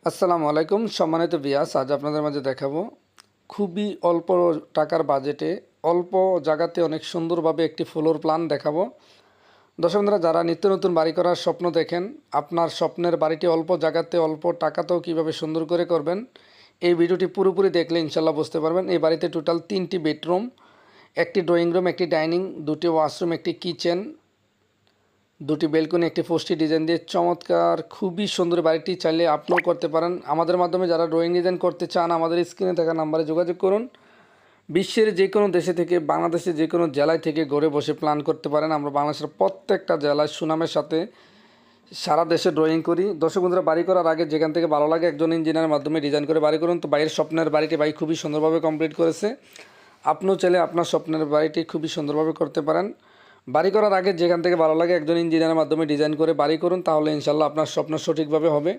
আসসালামু আলাইকুম সম্মানিত ভিউয়ার্স, আজ আপনাদের মাঝে দেখাবো খুবই অল্প টাকার বাজেটে অল্প জায়গাতে অনেক সুন্দরভাবে একটি ফ্লোর প্ল্যান দেখাবো। দর্শক বন্ধুরা, যারা নিত্য নতুন বাড়ি করার স্বপ্ন দেখেন, আপনার স্বপ্নের বাড়িটি অল্প জায়গাতে অল্প টাকাতেও কীভাবে সুন্দর করে করবেন, এই ভিডিওটি পুরোপুরি দেখলে ইনশাল্লাহ বুঝতে পারবেন। এই বাড়িতে টোটাল 3টি বেডরুম, একটি ড্রয়িং রুম, একটি ডাইনিং, 2টি ওয়াশরুম, একটি কিচেন, 2টি বেলকনি, একটি পোস্টি ডিজাইন দিয়ে চমৎকার খুবই সুন্দর বাড়িটি চাইলে আপনিও করতে পারেন। আমাদের মাধ্যমে যারা ড্রয়িং ডিজাইন করতে চান আমাদের স্ক্রিনে থাকা নাম্বারে যোগাযোগ করুন। বিশ্বের যে কোনো দেশে থেকে, বাংলাদেশের যে কোনো জেলায় থেকে ঘরে বসে প্ল্যান করতে পারেন। আমরা বাংলাদেশের প্রত্যেকটা জেলায় সুনামের সাথে সারা দেশে ড্রয়িং করি। দর্শক বন্ধুরা, বাড়ি করার আগে যেখান থেকে ভালো লাগে একজন ইঞ্জিনিয়ারের মাধ্যমে ডিজাইন করে বাড়ি করুন। তো বাইরের স্বপ্নের বাড়িটি ভাই খুবই সুন্দরভাবে কমপ্লিট করেছে। আপনিও চাইলে আপনার স্বপ্নের বাড়িটি খুবই সুন্দরভাবে করতে পারেন। বাড়ি করার আগে যেখান থেকে ভালো লাগে একজন ইঞ্জিনিয়ারের মাধ্যমে ডিজাইন করে বাড়ি করুন, তাহলে ইনশাল্লাহ আপনার স্বপ্ন সঠিকভাবে হবে।